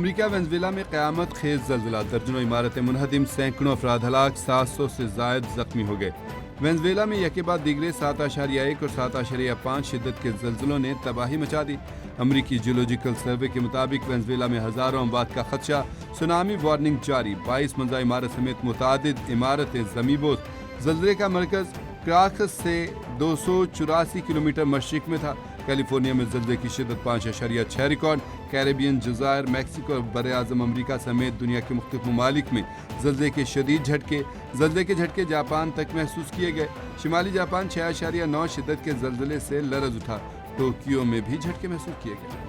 امریکہ Venezuela میں قیامت خیز زلزلہ، درجنوں عمارتیں منہدم، سینکڑوں افراد ہلاک، 700 سے زائد زخمی ہو گئے۔ وینزویلا میں یکے بعد دیگرے 7.1 اور 7.5 شدت کے زلزلوں نے تباہی مچا دی۔ امریکی جیولوجیکل سروے کے مطابق وینزویلا میں ہزاروں اموات کا خدشہ، سونامی وارننگ جاری، 22 منزلہ عمارت سمیت متعدد عمارتیں زمیں بوس۔ زلزلے کا مرکز کراکس سے 284 کلومیٹر مشرق میں تھا۔ کیلیفورنیا میں زلزلے کی شدت 5.6 ریکارڈ۔ کیریبین جزائر، میکسیکو اور براعظم امریکہ سمیت دنیا کے مختلف ممالک میں زلزلے کے شدید جھٹکے، زلزلے کے جھٹکے جاپان تک محسوس کیے گئے۔ شمالی جاپان 6.9 شدت کے زلزلے سے لرز اٹھا۔ ٹوکیو میں بھی جھٹکے محسوس کیے گئے۔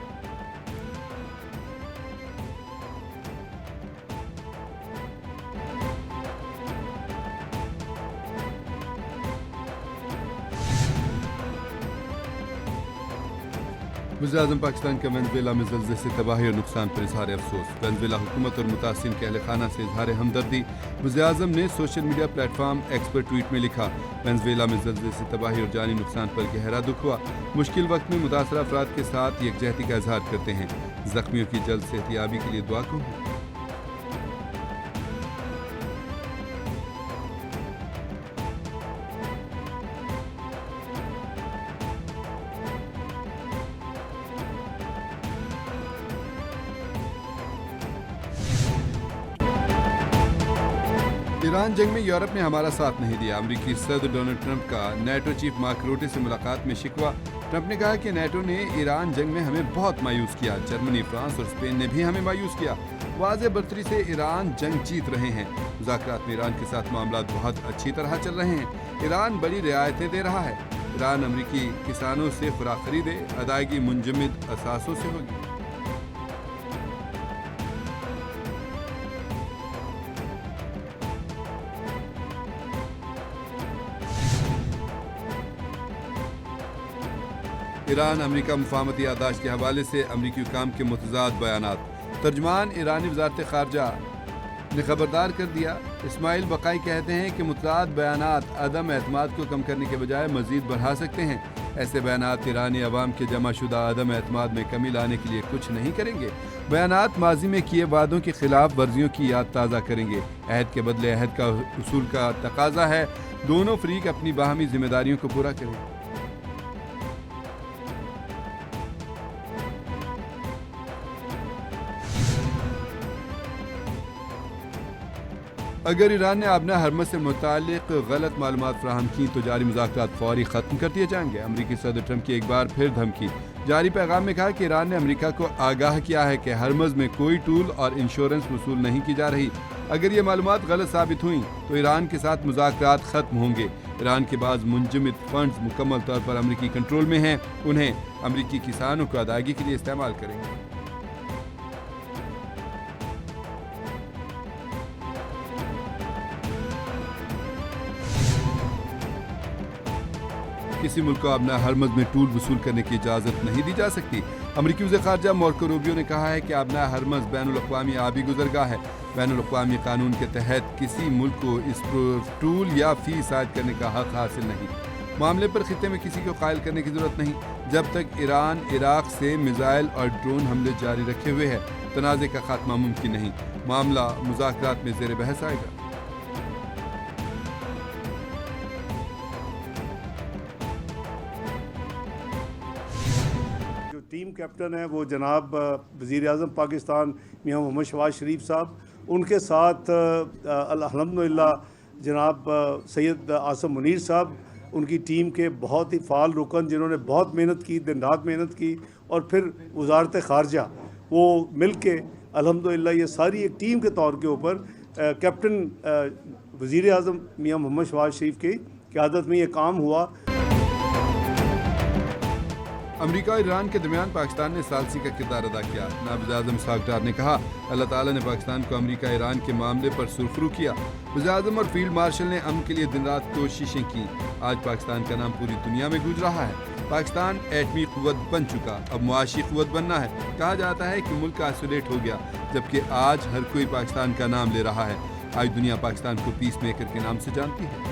وزیراعظم پاکستان کا وینزویلا میں زلزلے سے تباہی اور نقصان پر اظہار افسوس۔ وینزویلا حکومت اور متاثرین کے اہل خانہ سے اظہار ہمدردی۔ وزیراعظم نے social media platform X پر ٹویٹ میں لکھا، وینزویلا میں زلزلے سے تباہی اور جانی نقصان پر گہرا دکھ ہوا۔ مشکل وقت میں متاثرہ افراد کے ساتھ یکجہتی کا اظہار کرتے ہیں۔ زخمیوں کی جلد صحتیابی کے لیے دعا کروں۔ ایران جنگ میں یورپ نے ہمارا ساتھ نہیں دیا۔ امریکی صدر ڈونلڈ ٹرمپ کا نیٹو چیف مارک روٹے سے ملاقات میں شکوہ۔ ٹرمپ نے کہا کہ نیٹو نے ایران جنگ میں ہمیں بہت مایوس کیا۔ جرمنی، فرانس اور اسپین نے بھی ہمیں مایوس کیا۔ واضح برتری سے ایران جنگ جیت رہے ہیں۔ مذاکرات میں ایران کے ساتھ معاملات بہت اچھی طرح چل رہے ہیں۔ ایران بڑی رعایتیں دے رہا ہے۔ ایران امریکی کسانوں سے خوراک خریدے، ادائیگی منجمد اثاثوں سے ہوگی۔ ایران امریکہ مفاہمتی یادداشت کے حوالے سے امریکی حکام کے متضاد بیانات۔ ترجمان ایرانی وزارت خارجہ نے خبردار کر دیا۔ اسماعیل بقائی کہتے ہیں کہ متضاد بیانات عدم اعتماد کو کم کرنے کے بجائے مزید بڑھا سکتے ہیں۔ ایسے بیانات ایرانی عوام کے جمع شدہ عدم اعتماد میں کمی لانے کے لیے کچھ نہیں کریں گے۔ بیانات ماضی میں کیے وعدوں کی خلاف ورزیوں کی یاد تازہ کریں گے۔ عہد کے بدلے عہد کا اصول کا تقاضا ہے دونوں فریق اپنی باہمی ذمہ داریوں کو پورا کریں۔ اگر ایران نے آبنہ ہرمز سے متعلق غلط معلومات فراہم کی تو جاری مذاکرات فوری ختم کر دیے جائیں گے۔ امریکی صدر ٹرمپ کی ایک بار پھر دھمکی۔ جاری پیغام میں کہا کہ ایران نے امریکہ کو آگاہ کیا ہے کہ ہرمز میں کوئی ٹول اور انشورنس وصول نہیں کی جا رہی۔ اگر یہ معلومات غلط ثابت ہوئیں تو ایران کے ساتھ مذاکرات ختم ہوں گے۔ ایران کے بعض منجمد فنڈز مکمل طور پر امریکی کنٹرول میں ہیں، انہیں امریکی کسانوں کو ادائیگی کے لیے استعمال کریں گے۔ کسی ملک کو اپنا ہرمز میں ٹول وصول کرنے کی اجازت نہیں دی جا سکتی۔ امریکی وزیر خارجہ مارکو روبیو نے کہا ہے کہ اپنا ہرمز بین الاقوامی آبی گزرگاہ ہے۔ بین الاقوامی قانون کے تحت کسی ملک کو اس پر ٹول یا فیس عائد کرنے کا حق حاصل نہیں۔ معاملے پر خطے میں کسی کو قائل کرنے کی ضرورت نہیں۔ جب تک ایران عراق سے میزائل اور ڈرون حملے جاری رکھے ہوئے ہے، تنازع کا خاتمہ ممکن نہیں۔ معاملہ مذاکرات میں زیر بحث آئے گا۔ ٹیم کیپٹن ہے وہ جناب وزیر اعظم پاکستان میاں محمد شہباز شریف صاحب، ان کے ساتھ الحمدللہ جناب سید عاصم منیر صاحب، ان کی ٹیم کے بہت ہی فعال رکن جنہوں نے بہت محنت کی، دن رات محنت کی، اور پھر وزارت خارجہ وہ مل کے الحمدللہ یہ ساری ایک ٹیم کے طور کے اوپر کیپٹن وزیر اعظم میاں محمد شہباز شریف کی قیادت میں یہ کام ہوا۔ امریکہ اور ایران کے درمیان پاکستان نے ثالثی کا کردار ادا کیا۔ نائب وزیر اعظم اسحاق ڈار نے کہا، اللہ تعالیٰ نے پاکستان کو امریکہ ایران کے معاملے پر سرخرو کیا۔ وزیر اعظم اور فیلڈ مارشل نے امن کے لیے دن رات کوششیں کی۔ آج پاکستان کا نام پوری دنیا میں گونج رہا ہے۔ پاکستان ایٹمی قوت بن چکا، اب معاشی قوت بننا ہے۔ کہا جاتا ہے کہ ملک آئسولیٹ ہو گیا، جبکہ آج ہر کوئی پاکستان کا نام لے رہا ہے۔ آج دنیا پاکستان کو پیس میکر کے نام سے جانتی ہے۔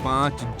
5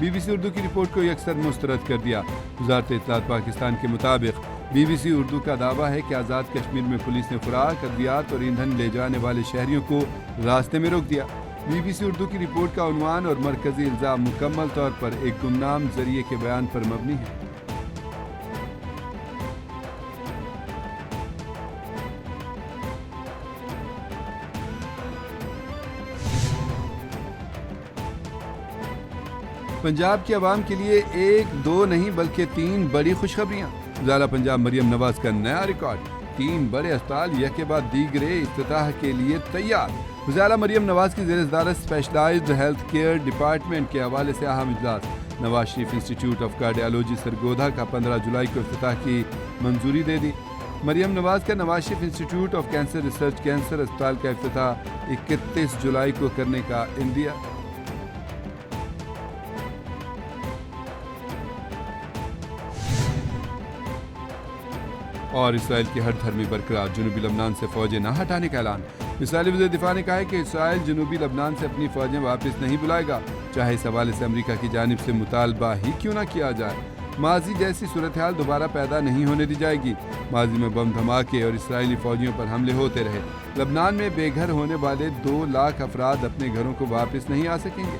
BBC اردو کی رپورٹ کو یکسر مسترد کر دیا۔ وزارت اطلاعات پاکستان کے مطابق BBC اردو کا دعویٰ ہے کہ آزاد کشمیر میں پولیس نے خوراک، ادویات اور ایندھن لے جانے والے شہریوں کو راستے میں روک دیا۔ BBC اردو کی رپورٹ کا عنوان اور مرکزی الزام مکمل طور پر ایک گمنام ذریعے کے بیان پر مبنی ہے۔ پنجاب کی عوام کے لیے ایک دو نہیں بلکہ 3 بڑی خوشخبریاں۔ وزارت پنجاب مریم نواز کا نیا ریکارڈ، 3 بڑے اسپتال یک کے بعد دیگرے افتتاح کے لیے تیار۔ وزارت مریم نواز کی زیر صدارت اسپیشلائزڈ ہیلتھ کیئر ڈپارٹمنٹ کے حوالے سے اہم اجلاس۔ نواز Sharif institute of cardiology Sargodha کا 15 جولائی کو افتتاح کی منظوری دے دی۔ مریم نواز کا Nawaz Sharif institute of cancer research cancer اسپتال کا افتتاح 31 جولائی کو کرنے کا عندیہ۔ اور اسرائیل کی ہر دھرمی برقرار، جنوبی لبنان سے فوجیں نہ ہٹانے کا اعلان۔ اسرائیلی وزیر دفاع نے کہا ہے کہ اسرائیل جنوبی لبنان سے اپنی فوجیں واپس نہیں بلائے گا، چاہے اس حوالے سے امریکہ کی جانب سے مطالبہ ہی کیوں نہ کیا جائے۔ ماضی جیسی صورتحال دوبارہ پیدا نہیں ہونے دی جائے گی۔ ماضی میں بم دھماکے اور اسرائیلی فوجیوں پر حملے ہوتے رہے۔ لبنان میں بے گھر ہونے والے 2 لاکھ افراد اپنے گھروں کو واپس نہیں آ سکیں گے۔